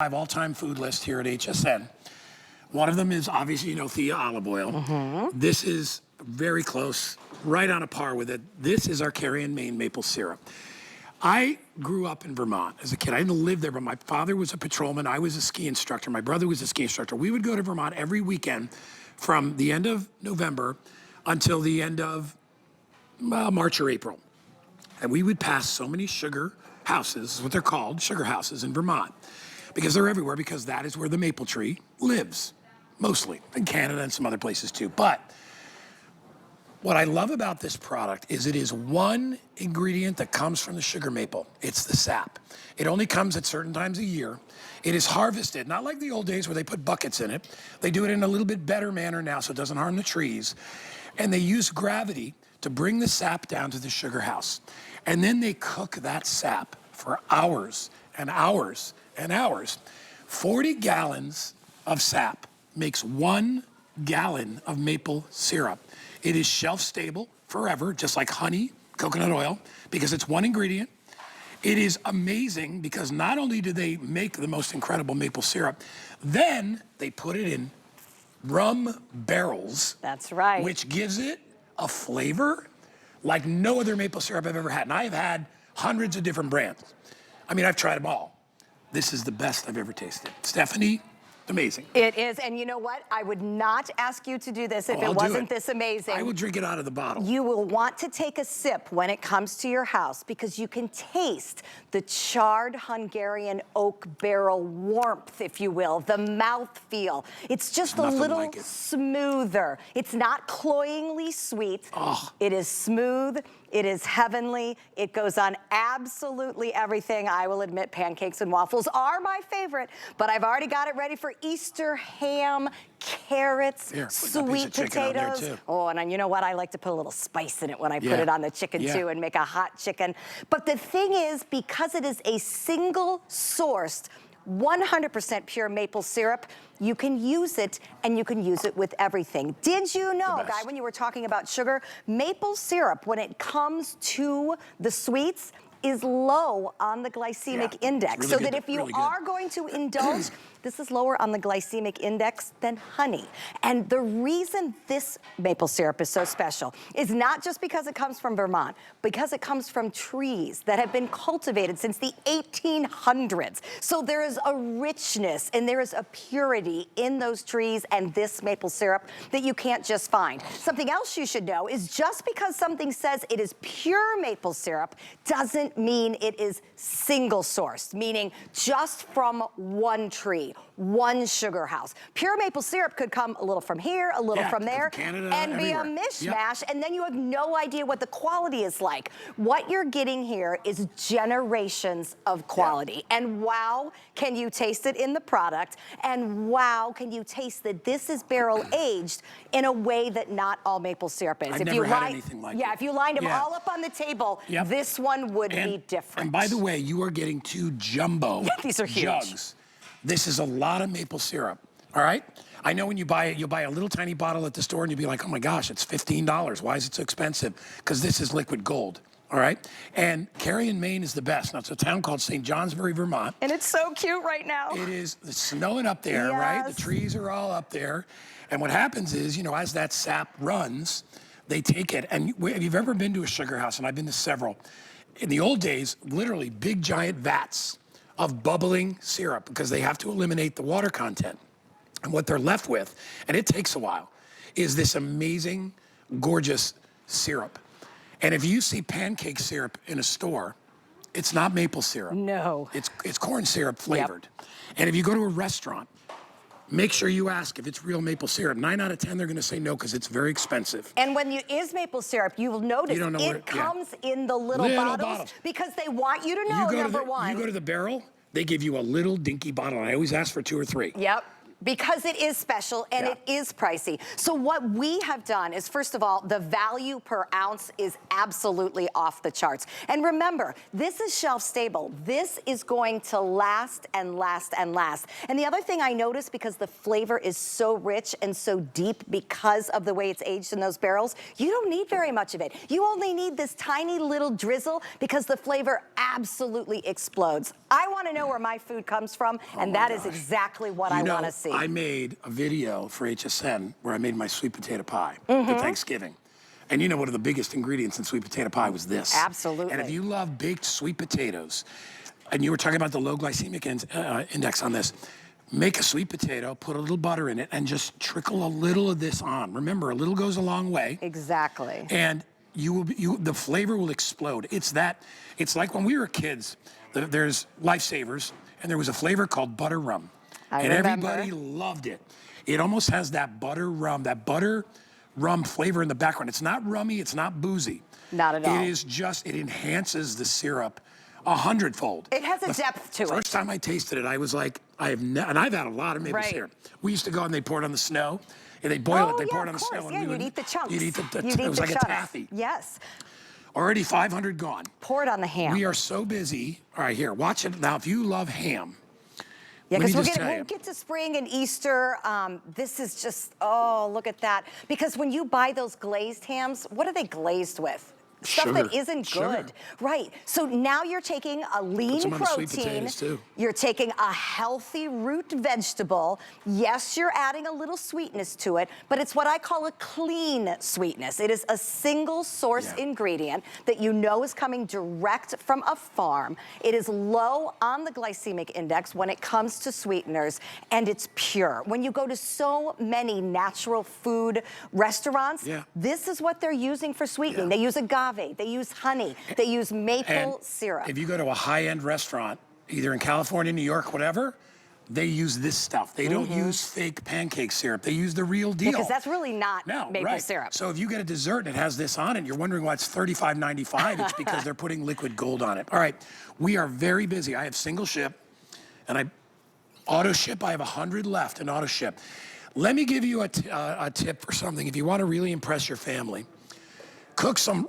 all-time food list here at HSN. One of them is obviously, Thea olive oil. This is very close, right on a par with it. This is our Cary and Maine maple syrup. I grew up in Vermont as a kid. I didn't live there, but my father was a patrolman. I was a ski instructor. My brother was a ski instructor. We would go to Vermont every weekend from the end of November until the end of March or April. And we would pass so many sugar houses, is what they're called, sugar houses in Vermont, because they're everywhere, because that is where the maple tree lives, mostly, in Canada and some other places too. But what I love about this product is it is one ingredient that comes from the sugar maple. It's the sap. It only comes at certain times a year. It is harvested, not like the old days where they put buckets in it. They do it in a little bit better manner now so it doesn't harm the trees. And they use gravity to bring the sap down to the sugar house. And then they cook that sap for hours and hours and hours. 40 gallons of sap makes 1 gallon of maple syrup. It is shelf stable forever, just like honey, coconut oil, because it's one ingredient. It is amazing because not only do they make the most incredible maple syrup, then they put it in rum barrels. That's right. Which gives it a flavor like no other maple syrup I've ever had. And I have had hundreds of different brands. I mean, I've tried them all. This is the best I've ever tasted. Stephanie, amazing. It is, and you know what? I would not ask you to do this if it wasn't this amazing. I will drink it out of the bottle. You will want to take a sip when it comes to your house because you can taste the charred Hungarian oak barrel warmth, if you will, the mouthfeel. It's just a little smoother. It's not cloyingly sweet. Oh. It is smooth. It is heavenly. It goes on absolutely everything. I will admit pancakes and waffles are my favorite, but I've already got it ready for Easter ham, carrots, sweet potatoes. Oh, and you know what? I like to put a little spice in it when I put it on the chicken too and make a hot chicken. But the thing is, because it is a single sourced 100% pure maple syrup, you can use it, and you can use it with everything. Did you know, Guy, when you were talking about sugar, maple syrup, when it comes to the sweets, is low on the glycemic index. Really so good, that if you really are going to indulge, this is lower on the glycemic index than honey. And the reason this maple syrup is so special is not just because it comes from Vermont, because it comes from trees that have been cultivated since the 1800s. So there is a richness and there is a purity in those trees and this maple syrup that you can't just find. Something else you should know is just because something says it is pure maple syrup doesn't mean it is single sourced, meaning just from one tree, one sugar house. Pure maple syrup could come a little from here, a little from there, Canada, and everywhere. be a mishmash, and then you have no idea what the quality is like. What you're getting here is generations of quality. And wow, can you taste it in the product, and wow, can you taste that this is barrel aged in a way that not all maple syrup is. I've never had anything like it. If you lined them all up on the table, this one would be different. And by the way, you are getting 2 jumbo These are huge. jugs. This is a lot of maple syrup, all right? I know when you buy it, you'll buy a little tiny bottle at the store and you'll be like, oh my gosh, it's $15. Why is it so expensive? Because this is liquid gold, all right? And Cary and Maine is the best. Now, it's a town called St. Johnsbury, Vermont. And it's so cute right now. It is. It's snowing up there, right? The trees are all up there. And what happens is, as that sap runs, they take it. And if you've ever been to a sugar house, and I've been to several, in the old days, literally big giant vats of bubbling syrup because they have to eliminate the water content. And what they're left with, and it takes a while, is this amazing, gorgeous syrup. And if you see pancake syrup in a store, it's not maple syrup. No. It's corn syrup flavored. And if you go to a restaurant, make sure you ask if it's real maple syrup. 9 out of 10, they're going to say no because it's very expensive. And when you is maple syrup, you will notice it comes in the little bottles because they want you to know, number one. You go to the barrel, they give you a little dinky bottle. I always ask for 2 or 3. Yep. Because it is special and Yeah. it is pricey. So what we have done is, first of all, the value per ounce is absolutely off the charts. And remember, this is shelf stable. This is going to last and last and last. And the other thing I noticed, because the flavor is so rich and so deep because of the way it's aged in those barrels, you don't need very much of it. You only need this tiny little drizzle because the flavor absolutely explodes. I want to know where my food comes from, and that is exactly what I want to see. I made a video for HSN where I made my sweet potato pie for Thanksgiving. And you know, one of the biggest ingredients in sweet potato pie was this. Absolutely. And if you love baked sweet potatoes, and you were talking about the low glycemic index on this, make a sweet potato, put a little butter in it, and just trickle a little of this on. Remember, a little goes a long way. Exactly. And the flavor will explode. It's like when we were kids, there's Lifesavers, and there was a flavor called butter rum. I and remember. Everybody loved it. It almost has that butter rum flavor in the background. It's not rummy, it's not boozy. Not at all. It is just, it enhances the syrup 100-fold. It has a depth to it. First time I tasted it, I was like, and I've had a lot of maple syrup. We used to go and they pour it on the snow, and they boil it, they pour it on the snow. Yeah, you'd eat the chunks. You'd eat You'd eat it was the like chunks. a taffy. Yes. Already 500 gone. Pour it on the ham. We are so busy. All right, here, watch it. Now, if you love ham, Yeah, let me because just tell we'll you. get to spring and Easter. This is just, oh, look at that. Because when you buy those glazed hams, what are they glazed with? Stuff Sugar. that isn't Sugar. good. Right. So now you're taking a lean some on the sweet protein. potatoes, too. You're taking a healthy root vegetable. Yes, you're adding a little sweetness to it, but it's what I call a clean sweetness. It is a single source ingredient that you know is coming direct from a farm. It is low on the glycemic index when it comes to sweeteners, and it's pure. When you go to so many natural food restaurants, this is what they're using for sweetening. They use agave, they use honey, they use maple syrup. If you go to a high-end restaurant, either in California, New York, whatever, they use this stuff. They don't use fake pancake syrup. They use the real deal. Because that's really not maple syrup. So if you get a dessert and it has this on it, you're wondering why it's $35.95. It's because they're putting liquid gold on it. All right, we are very busy. I have single ship, and auto ship. I have 100 left in auto ship. Let me give you a tip for something. If you want to really impress your family, cook some